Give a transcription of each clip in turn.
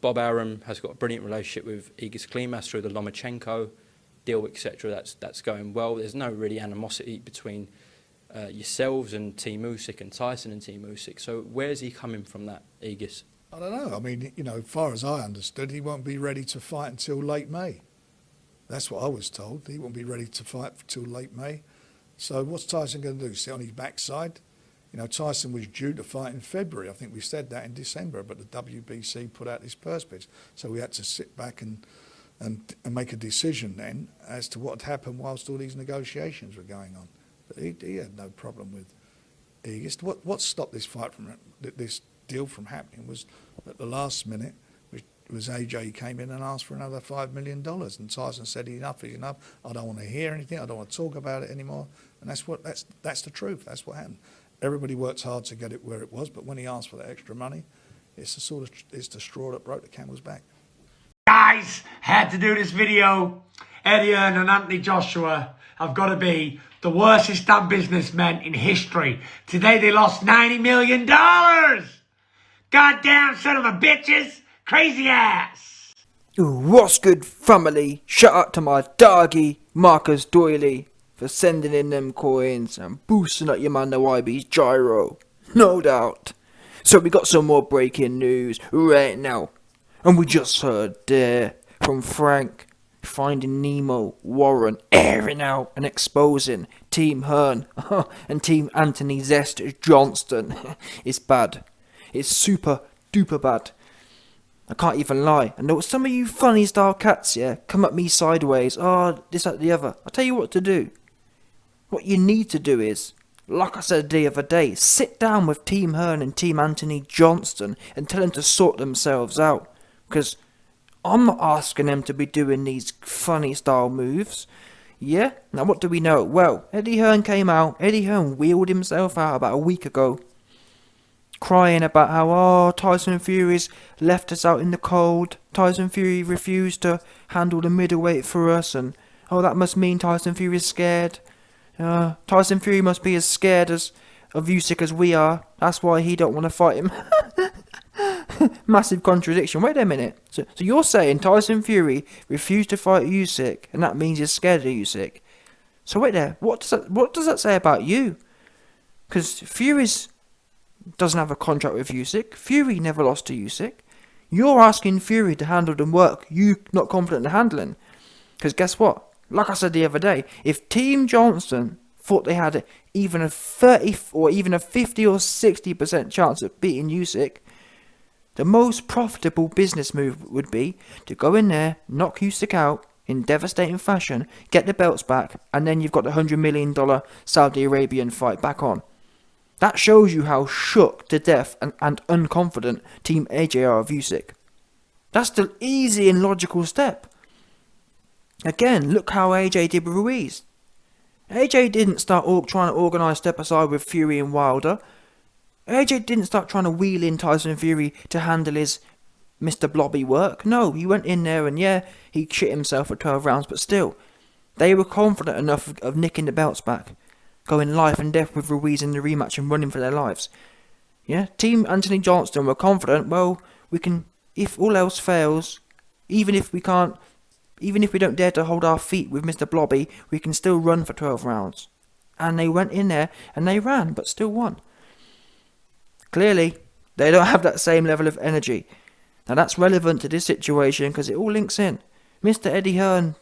Bob Arum has got a brilliant relationship with Igor Klimas through the Lomachenko deal, etc. That's going well. There's no really animosity between yourselves and Team Usyk and Tyson and Team Usyk. So where's he coming from, that Aegis? I don't know. I mean, you know, as far as I understood, he won't be ready to fight until late May. That's what I was told. He won't be ready to fight until late May. So what's Tyson going to do? Sit on his backside? You know, Tyson was due to fight in February. I think we said that in December, but the WBC put out this purse bid. So we had to sit back and make a decision then as to what had happened whilst all these negotiations were going on. But he had no problem with Aegis. What stopped this fight from this deal from happening was at the last minute, which was AJ came in and asked for another $5 million, and Tyson said enough is enough. I don't want to hear anything. I don't want to talk about it anymore. And that's the truth. That's what happened. Everybody worked hard to get it where it was, but when he asked for that extra money, it's the straw that broke the camel's back. Guys, had to do this video. Eddie Hearn and Anthony Joshua have got to be the worstest damn businessmen in history. Today they lost $90 million. Goddamn son of a bitches. Crazy ass. What's good, family? Shout out to my doggy, Marcus Doyley, for sending in them coins and boosting up your man the YB's gyro. No doubt. So we got some more breaking news right now. And we just heard there from Frank, Finding Nemo, Warren, airing out and exposing Team Hearn and Team Anthony Zest Johnston. It's bad. It's super duper bad. I can't even lie. I know some of you funny style cats, yeah, come at me sideways. Oh, this, that, the other. I'll tell you what to do. What you need to do is, like I said the other day, sit down with Team Hearn and Team Anthony Johnston and tell them to sort themselves out. Because I'm not asking them to be doing these funny style moves. Yeah? Now what do we know? Well, Eddie Hearn came out. Eddie Hearn wheeled himself out about a week ago, crying about how, oh, Tyson Fury's left us out in the cold. Tyson Fury refused to handle the middleweight for us. And, oh, that must mean Tyson Fury's scared. Tyson Fury must be as scared of Usyk as we are. That's why he don't want to fight him. Massive contradiction. Wait a minute. So you're saying Tyson Fury refused to fight Usyk, and that means he's scared of Usyk? So wait there. What does that say about you? Because Fury doesn't have a contract with Usyk. Fury never lost to Usyk. You're asking Fury to handle the work you're not confident in handling. Because guess what? Like I said the other day, if Team Johnston thought they had even a 30 or even a 50 or 60% chance of beating Usyk, the most profitable business move would be to go in there, knock Usyk out in devastating fashion, get the belts back, and then you've got the $100 million Saudi Arabian fight back on. That shows you how shook to death and unconfident Team AJ are of Usyk. That's the easy and logical step. Again, look how AJ did with Ruiz. AJ didn't start trying to organise STEPASIDE with Fury and Wilder. AJ didn't start trying to wheel in Tyson Fury to handle his Mr. Blobby work. No, he went in there and yeah, he shit himself for 12 rounds, but still, they were confident enough of nicking the belts back, going life and death with Ruiz in the rematch and running for their lives. Yeah, Team Anthony Johnston were confident, well, we can, if all else fails, even if we don't dare to hold our feet with Mr. Blobby, we can still run for 12 rounds. And they went in there and they ran, but still won. Clearly, they don't have that same level of energy. Now that's relevant to this situation because it all links in. Mr. Eddie Hearn,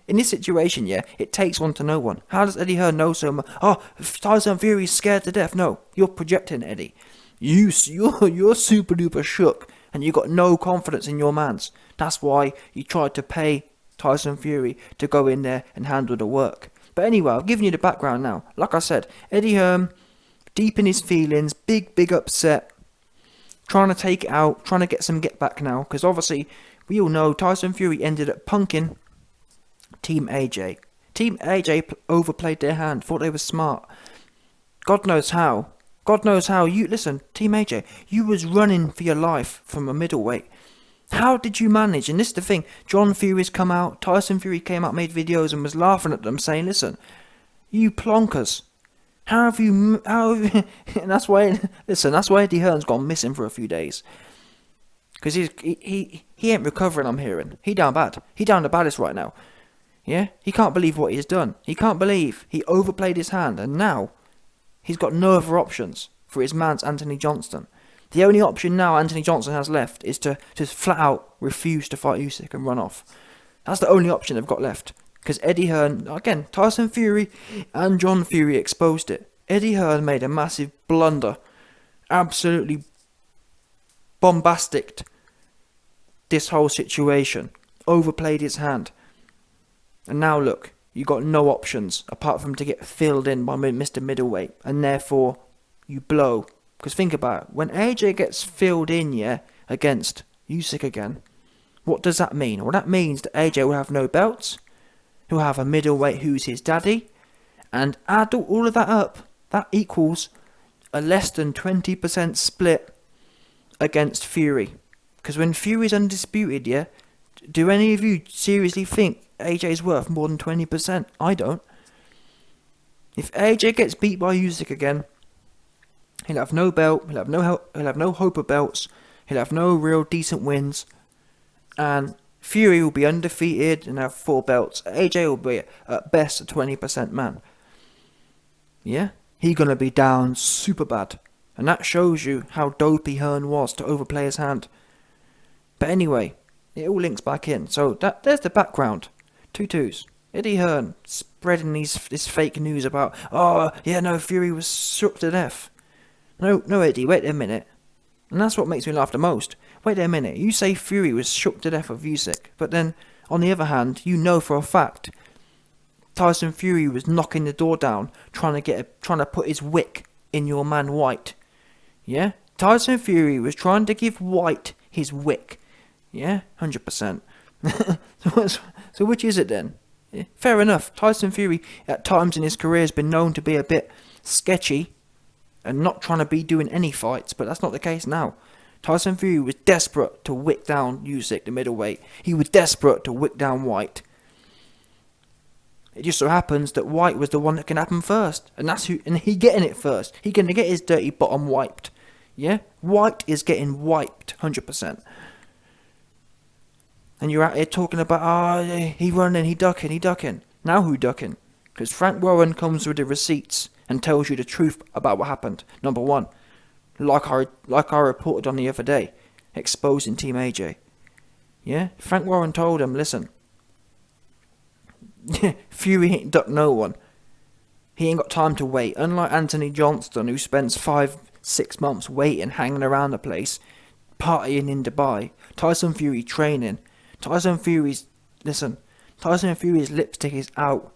in this situation, yeah, it takes one to know one. How does Eddie Hearn know so much? Oh, Tyson Fury's scared to death. No, you're projecting, Eddie. You're super duper shook and you got no confidence in your mans. That's why you tried to pay Tyson Fury to go in there and handle the work. But anyway, I've given you the background now. Like I said, Eddie Hearn, deep in his feelings, big upset, trying to take it out, trying to get some get back now, because obviously we all know Tyson Fury ended up punking Team AJ. Team AJ overplayed their hand, thought they were smart. God knows how. You listen, Team AJ, you was running for your life from a middleweight. How did you manage? And this is the thing, John Fury's come out, Tyson Fury came out, made videos and was laughing at them, saying, listen, you plonkers. And that's why Eddie Hearn's gone missing for a few days. Because he ain't recovering, I'm hearing. He down bad. He down the baddest right now. Yeah? He can't believe what he's done. He can't believe he overplayed his hand, and now he's got no other options for his man's Anthony Johnson. The only option now Anthony Johnson has left is to just flat out refuse to fight Usyk and run off. That's the only option they've got left. Because Eddie Hearn, again, Tyson Fury and John Fury exposed it. Eddie Hearn made a massive blunder. Absolutely bombastic this whole situation. Overplayed his hand. And now look, you got no options apart from to get filled in by Mr. Middleweight. And therefore, you blow. Because think about it, when AJ gets filled in, yeah, against Usyk again, what does that mean? Well, that means that AJ will have no belts. He'll have a middleweight who's his daddy. And add all of that up, that equals a less than 20% split against Fury. Because when Fury's undisputed, yeah, do any of you seriously think AJ's worth more than 20%? I don't. If AJ gets beat by Usyk again, he'll have no belt, he'll have no hope of belts, he'll have no real decent wins, and Fury will be undefeated and have 4 belts. AJ will be at best a 20% man. Yeah? He's gonna be down super bad. And that shows you how dopey Hearn was to overplay his hand. But anyway, it all links back in. So there's the background. 2-2s. Eddie Hearn spreading this fake news about, oh, yeah, no, Fury was shook to death. No, Eddie, wait a minute. And that's what makes me laugh the most. Wait a minute, you say Fury was shook to death of Usyk, but then, on the other hand, you know for a fact Tyson Fury was knocking the door down, trying to put his wick in your man White. Yeah? Tyson Fury was trying to give White his wick. Yeah? 100%. So which is it then? Yeah, fair enough. Tyson Fury, at times in his career, has been known to be a bit sketchy and not trying to be doing any fights, but that's not the case now. Tyson Fury was desperate to wick down Usyk, the middleweight. He was desperate to wick down White. It just so happens that White was the one that can happen first, and he getting it first. He gonna get his dirty bottom wiped. Yeah, White is getting wiped, 100%. And you're out here talking about, he running, he ducking. Now who ducking? Because Frank Warren comes with the receipts and tells you the truth about what happened. Number 1, like I reported on the other day, exposing Team AJ. Yeah, Frank Warren told him, listen, Fury ain't ducked no one. He ain't got time to wait. Unlike Anthony Johnson, who spends 5-6 months waiting, hanging around the place, partying in Dubai. Tyson Fury training. Tyson Fury's lipstick is out,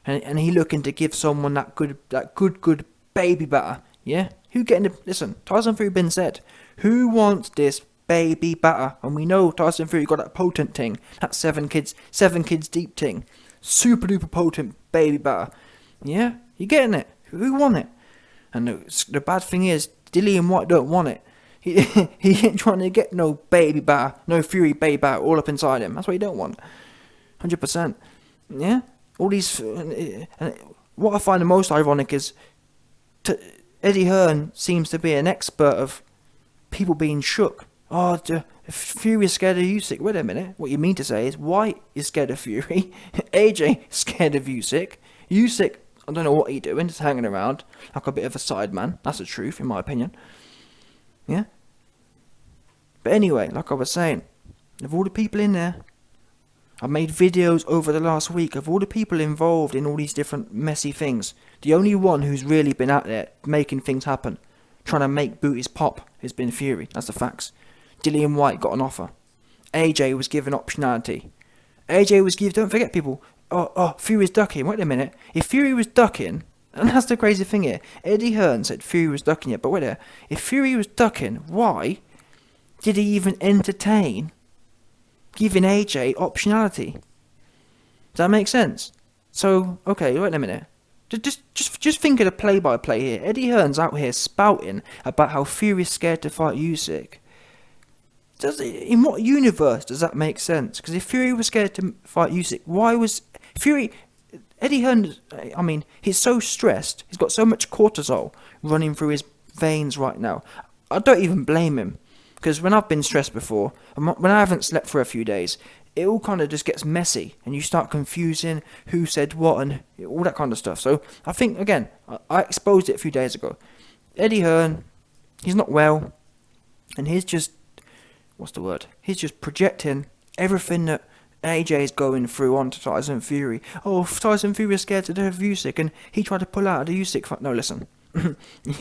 and he looking to give someone that good baby batter. Yeah, who getting the listen? Tyson Fury been said, who wants this baby batter? And we know Tyson Fury got that potent thing, that seven kids deep thing, super duper potent baby batter. Yeah, you getting it? Who want it? And the bad thing is, Dillian White don't want it. He ain't trying to get no baby batter, no Fury baby batter all up inside him. That's what he don't want. 100%. Yeah? All these... what I find the most ironic is... Eddie Hearn seems to be an expert of people being shook. Oh, Fury is scared of Usyk. Wait a minute. What you mean to say is White is scared of Fury. AJ is scared of Usyk. Usyk, I don't know what he's doing, just hanging around like a bit of a side man. That's the truth, in my opinion. Yeah? But anyway, like I was saying, of all the people in there, I've made videos over the last week of all the people involved in all these different messy things. The only one who's really been out there making things happen, trying to make booties pop, has been Fury. That's the facts. Dillian White got an offer. AJ was given optionality. AJ was given... Don't forget, people. Fury's ducking. Wait a minute. If Fury was ducking... And that's the crazy thing here. Eddie Hearn said Fury was ducking it. But wait there. If Fury was ducking, why did he even entertain giving AJ optionality? Does that make sense? So, okay, wait a minute. Just think of the play-by-play here. Eddie Hearn's out here spouting about how Fury's scared to fight Usyk. In what universe does that make sense? Because if Fury was scared to fight Usyk, why was Fury... Eddie Hearn, I mean, he's so stressed. He's got so much cortisol running through his veins right now. I don't even blame him. Because when I've been stressed before, and when I haven't slept for a few days, it all kind of just gets messy, and you start confusing who said what and all that kind of stuff. So I think, again, I exposed it a few days ago. Eddie Hearn, he's not well, and he's just, he's just projecting everything that AJ is going through onto Tyson Fury. Oh, Tyson Fury is scared to death of Usyk, and he tried to pull out of the Usyk fight. No, listen.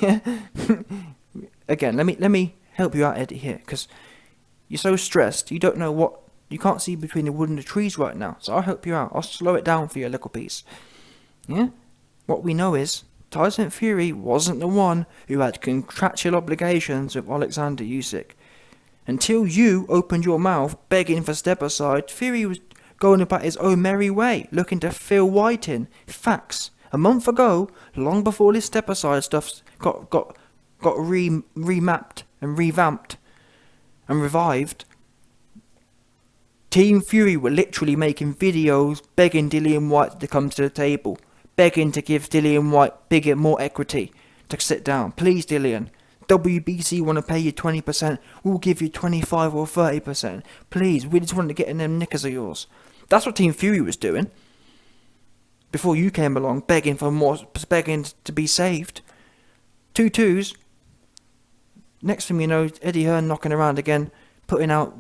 Yeah. Again, let me help you out, Eddie, here, because you're so stressed, you don't know what, you can't see between the wood and the trees right now. So I'll help you out. I'll slow it down for you a little piece. Yeah? What we know is Tyson Fury wasn't the one who had contractual obligations with Alexander Usyk. Until you opened your mouth begging for step aside, Fury was going about his own merry way, looking to fill White in. Facts. A month ago, long before this step aside stuff got remapped and revamped and revived, Team Fury were literally making videos begging Dillian White to come to the table, begging to give Dillian White more equity to sit down. Please, Dillian. WBC want to pay you 20%, we'll give you 25 or 30%. Please, we just want to get in them knickers of yours. That's what Team Fury was doing. Before you came along, begging for more, begging to be saved. 2-2s. Next thing you know, Eddie Hearn knocking around again, putting out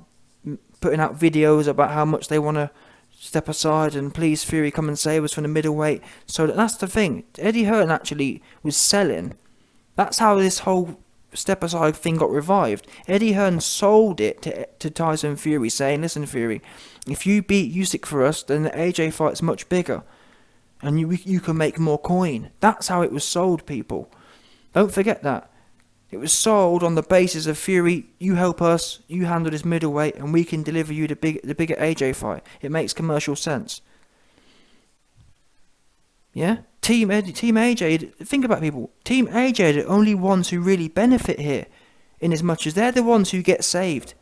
videos about how much they want to step aside and please Fury come and save us from the middleweight. So that's the thing. Eddie Hearn actually was selling. That's how this whole step aside thing got revived. Eddie Hearn sold it to Tyson Fury, saying, listen Fury, if you beat Usyk for us, then the AJ fight's much bigger. And you can make more coin. That's how it was sold, people. Don't forget that. It was sold on the basis of Fury, you help us, you handle this middleweight, and we can deliver you the bigger AJ fight. It makes commercial sense. Yeah? Team AJ, think about people. Team AJ are the only ones who really benefit here, in as much as they're the ones who get saved.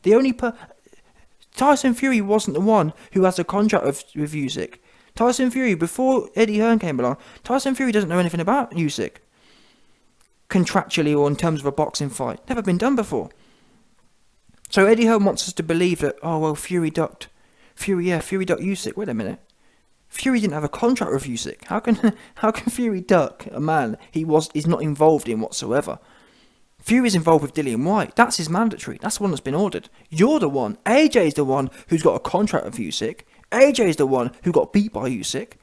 Tyson Fury wasn't the one who has a contract with Usyk. Tyson Fury, before Eddie Hearn came along, Tyson Fury doesn't know anything about Usyk. Contractually or in terms of a boxing fight. Never been done before. So Eddie Hearn wants us to believe that, oh well, Fury ducked Usyk. Wait a minute. Fury didn't have a contract with Usyk. How can Fury duck a man he's not involved in whatsoever? Fury's involved with Dillian White. That's his mandatory. That's the one that's been ordered. You're the one. AJ's the one who's got a contract with Usyk. AJ's the one who got beat by Usyk.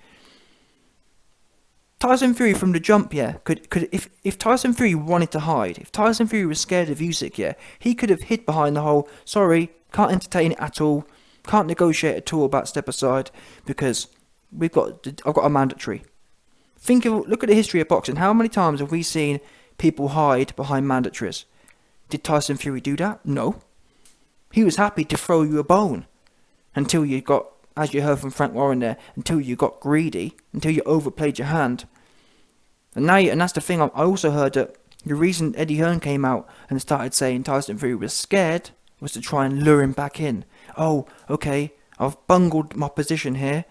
Tyson Fury from the jump, yeah, if Tyson Fury wanted to hide, if Tyson Fury was scared of Usyk, yeah, he could have hid behind the whole, sorry, can't entertain it at all, can't negotiate at all about step aside, because I've got a mandatory. Look at the history of boxing. How many times have we seen people hide behind mandatories? Did Tyson Fury do that? No. He was happy to throw you a bone until you got, as you heard from Frank Warren there, until you got greedy, until you overplayed your hand. And that's the thing, I also heard that the reason Eddie Hearn came out and started saying Tyson Fury was scared was to try and lure him back in. Oh, okay, I've bungled my position here.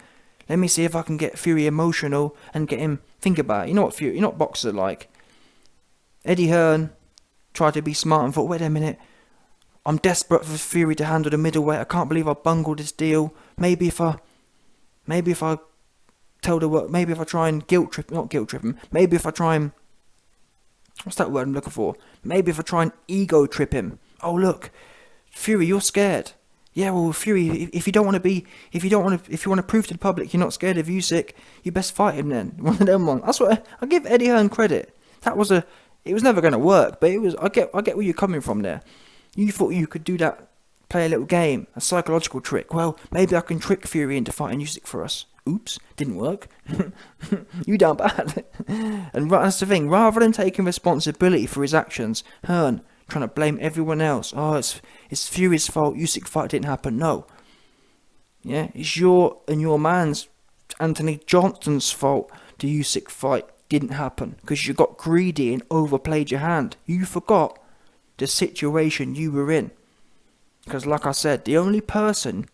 Let me see if I can get Fury emotional and get him think about it. You know what boxers are like. Eddie Hearn tried to be smart and thought, wait a minute, I'm desperate for Fury to handle the middleweight. I can't believe I bungled this deal. Maybe if I try and not guilt trip him. Maybe if I try and, what's that word I'm looking for? Maybe if I try and ego trip him. Oh look, Fury, you're scared. Yeah, well, Fury, if you want to prove to the public you're not scared of Usyk, you best fight him then. One of them ones. That's what I give Eddie Hearn credit. It was never going to work, but I get where you're coming from there. You thought you could do that, play a little game, a psychological trick. Well, maybe I can trick Fury into fighting Usyk for us. Oops, didn't work. You down bad. And that's the thing, rather than taking responsibility for his actions, Hearn trying to blame everyone else. Oh, it's Fury's fault, Usyk fight didn't happen. No. Yeah, it's your man's, Anthony Johnston's fault the Usyk fight didn't happen, because you got greedy and overplayed your hand. You forgot the situation you were in. Because like I said, the only person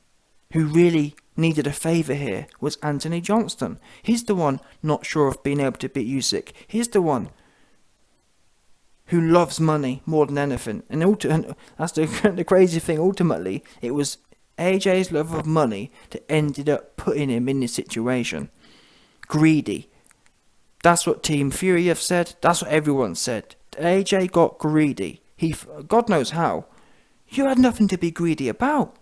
who really needed a favour here was Anthony Johnston. He's the one not sure of being able to beat Usyk. He's the one who loves money more than anything. And that's the crazy thing. Ultimately, it was AJ's love of money that ended up putting him in this situation. Greedy. That's what Team Fury have said. That's what everyone said. AJ got greedy. God knows how. You had nothing to be greedy about.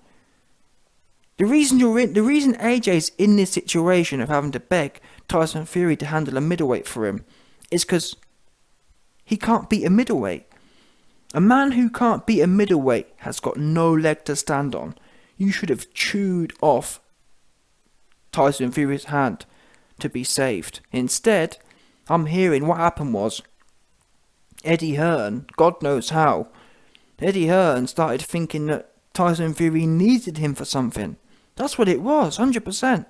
The reason AJ's in this situation of having to beg Tyson Fury to handle a middleweight for him is because he can't beat a middleweight. A man who can't beat a middleweight has got no leg to stand on. You should have chewed off Tyson Fury's hand to be saved. Instead, I'm hearing what happened was Eddie Hearn, God knows how, Eddie Hearn started thinking that Tyson Fury needed him for something. That's what it was, 100%.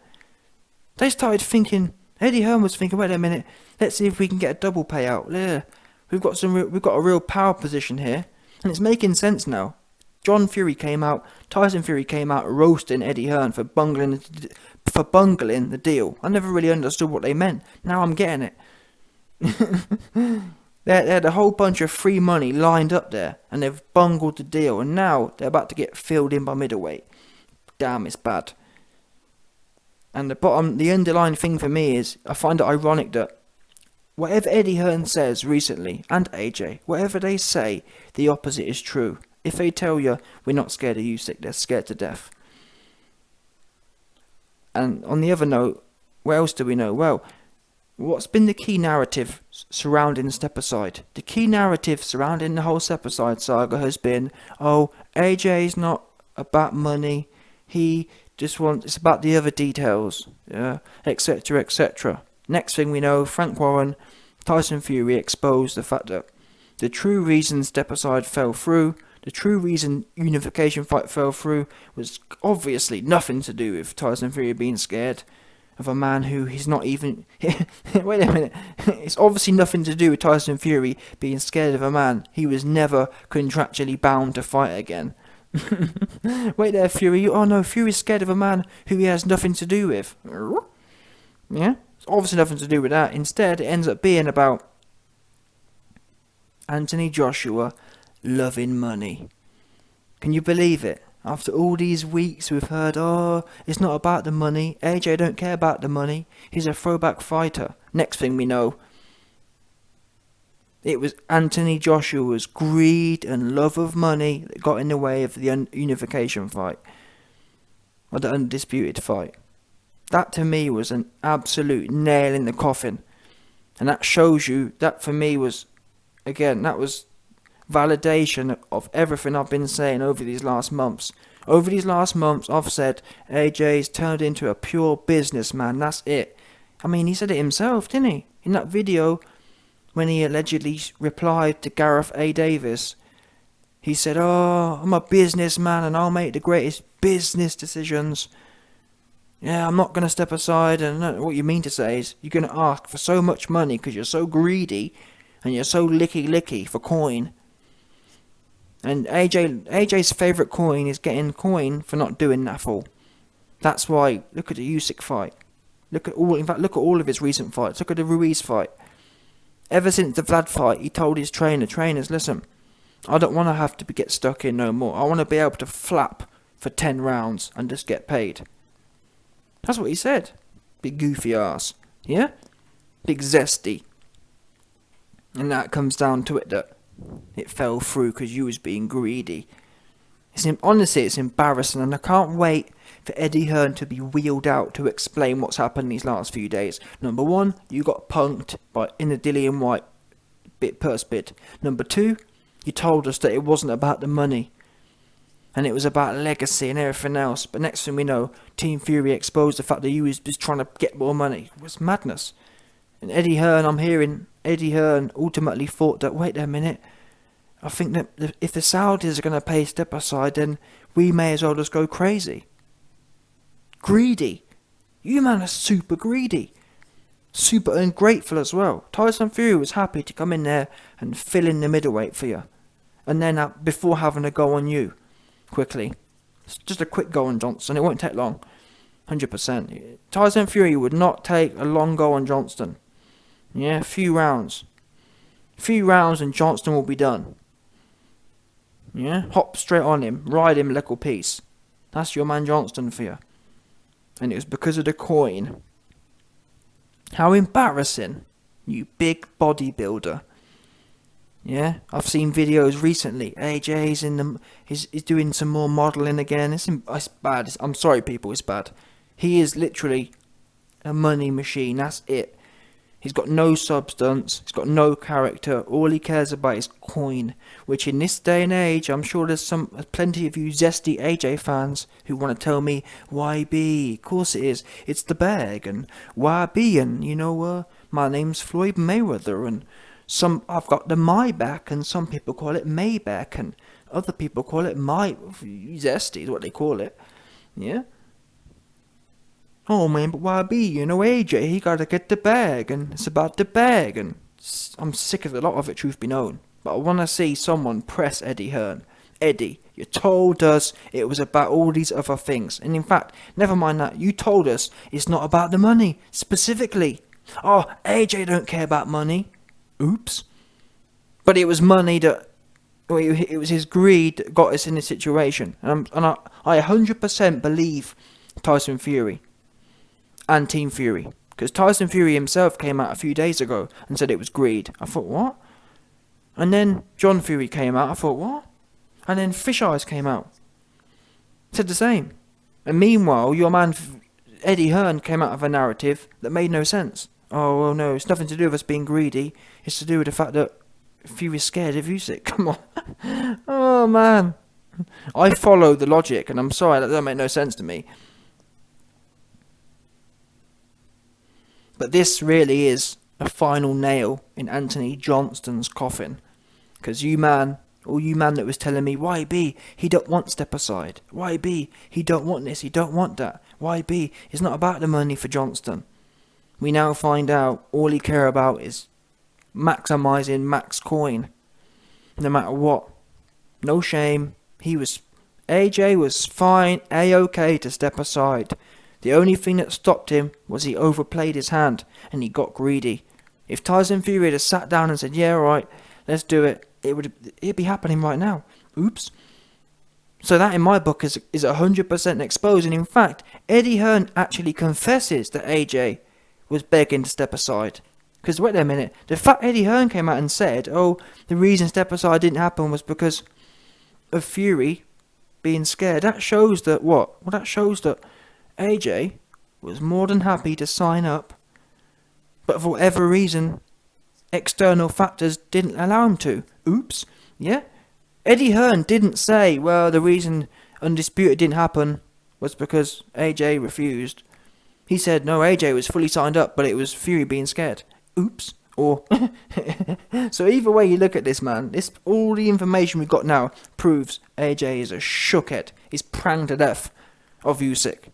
They started thinking, Eddie Hearn was thinking, wait a minute, let's see if we can get a double payout. Yeah, we've got a real power position here, and it's making sense now. Tyson Fury came out roasting Eddie Hearn for bungling the deal. I never really understood what they meant. Now I'm getting it. They had a whole bunch of free money lined up there, and they've bungled the deal, and now they're about to get filled in by middleweight. Damn, it's bad. And the underlying thing for me is, I find it ironic that whatever Eddie Hearn says recently, and AJ, whatever they say, the opposite is true. If they tell you, we're not scared of Usyk, they're scared to death. And on the other note, what else do we know? Well, what's been the key narrative surrounding STEPASIDE? The key narrative surrounding the whole STEPASIDE saga has been, oh, AJ's not about money, it's about the other details, etc., etc. Next thing we know, Frank Warren, Tyson Fury exposed the fact that the true reason STEPASIDE fell through, the true reason unification fight fell through, was obviously nothing to do with Tyson Fury being scared of a man who he's not even... Wait a minute. It's obviously nothing to do with Tyson Fury being scared of a man he was never contractually bound to fight again. Wait there, Fury. Oh no, Fury's scared of a man who he has nothing to do with. Yeah? It's obviously nothing to do with that. Instead, it ends up being about Anthony Joshua loving money. Can you believe it? After all these weeks we've heard, oh, it's not about the money, AJ don't care about the money, he's a throwback fighter. Next thing we know, it was Anthony Joshua's greed and love of money that got in the way of the unification fight, or the undisputed fight. That to me was an absolute nail in the coffin, and that shows you, that for me was, again, that was validation of everything I've been saying over these last months. Over these last months, I've said AJ's turned into a pure businessman. That's it. I mean, he said it himself, didn't he? In that video, when he allegedly replied to Gareth A. Davis, he said, oh, I'm a businessman and I'll make the greatest business decisions. Yeah, I'm not going to step aside. And what you mean to say is, you're going to ask for so much money because you're so greedy and you're so licky for coin. And AJ's favourite coin is getting coin for not doing that full. That's why, look at the Usyk fight. Look at all of his recent fights. Look at the Ruiz fight. Ever since the Vlad fight, he told his trainers, listen, I don't want to have to get stuck in no more. I want to be able to flap for 10 rounds and just get paid. That's what he said. Big goofy ass. Yeah? Big zesty. And that comes down to it that it fell through because you was being greedy. Honestly, it's embarrassing, and I can't wait for Eddie Hearn to be wheeled out to explain what's happened these last few days. Number one, you got punked in the Dillian White purse bid. Number two, you told us that it wasn't about the money, and it was about legacy and everything else. But next thing we know, Team Fury exposed the fact that you was just trying to get more money. It was madness. And Eddie Hearn, I'm hearing Eddie Hearn ultimately thought that, wait a minute, I think that if the Saudis are going to pay STEPASIDE, then we may as well just go crazy. Greedy. You man are super greedy. Super ungrateful as well. Tyson Fury was happy to come in there and fill in the middleweight for you. And then before having a go on you, quickly. It's just a quick go on Johnson, it won't take long. 100%. Tyson Fury would not take a long go on Johnston. Yeah, a few rounds. A few rounds and Johnston will be done. Yeah? Hop straight on him. Ride him like a piece. That's your man Johnston for you. And it was because of the coin. How embarrassing. You big bodybuilder. Yeah? I've seen videos recently. AJ's he's doing some more modelling again. It's bad. I'm sorry, people. It's bad. He is literally a money machine. That's it. He's got no substance. He's got no character. All he cares about is coin. Which in this day and age, I'm sure there's plenty of you zesty AJ fans who want to tell me, YB, of course it is. It's the bag. And YB, and my name's Floyd Mayweather. And I've got the Maybach, and some people call it Maybach, and other people call it Zesty is what they call it. Yeah? Oh man, but YB, AJ, he gotta get the bag, and it's about the bag, and I'm sick of a lot of it, truth be known. But I wanna see someone press Eddie Hearn. Eddie, you told us it was about all these other things, and in fact, never mind that, you told us it's not about the money, specifically. Oh, AJ don't care about money. Oops. But it was money it was his greed that got us in this situation. And I 100% believe Tyson Fury and Team Fury. Because Tyson Fury himself came out a few days ago and said it was greed. I thought, what? And then John Fury came out. I thought, what? And then Fish Eyes came out. Said the same. And meanwhile, your man Eddie Hearn came out of a narrative that made no sense. Oh, well, no, it's nothing to do with us being greedy. It's to do with the fact that Fury's scared of Usyk. Come on. Oh, man. I follow the logic, and I'm sorry, that doesn't make no sense to me. But this really is a final nail in Anthony Johnston's coffin. Because all you man that was telling me, YB, he don't want step aside. YB, he don't want this, he don't want that. YB, it's not about the money for Johnston. We now find out all he care about is maximising max coin. No matter what. No shame. AJ was fine, A-OK to step aside. The only thing that stopped him was he overplayed his hand and he got greedy. If Tyson Fury had sat down and said, yeah, alright, let's do it, it'd be happening right now. Oops. So that in my book is 100% exposed, and in fact, Eddie Hearn actually confesses that AJ was begging to step aside. Because wait a minute, the fact Eddie Hearn came out and said, oh, the reason step aside didn't happen was because of Fury being scared, that shows that what? Well, that shows that AJ was more than happy to sign up, but for whatever reason, external factors didn't allow him to. Oops. Yeah? Eddie Hearn didn't say, well, the reason Undisputed didn't happen was because AJ refused. He said, no, AJ was fully signed up, but it was Fury being scared. Oops. Or so either way you look at this, man, all the information we've got now proves AJ is a shookhead. He's pranged to death of Usyk.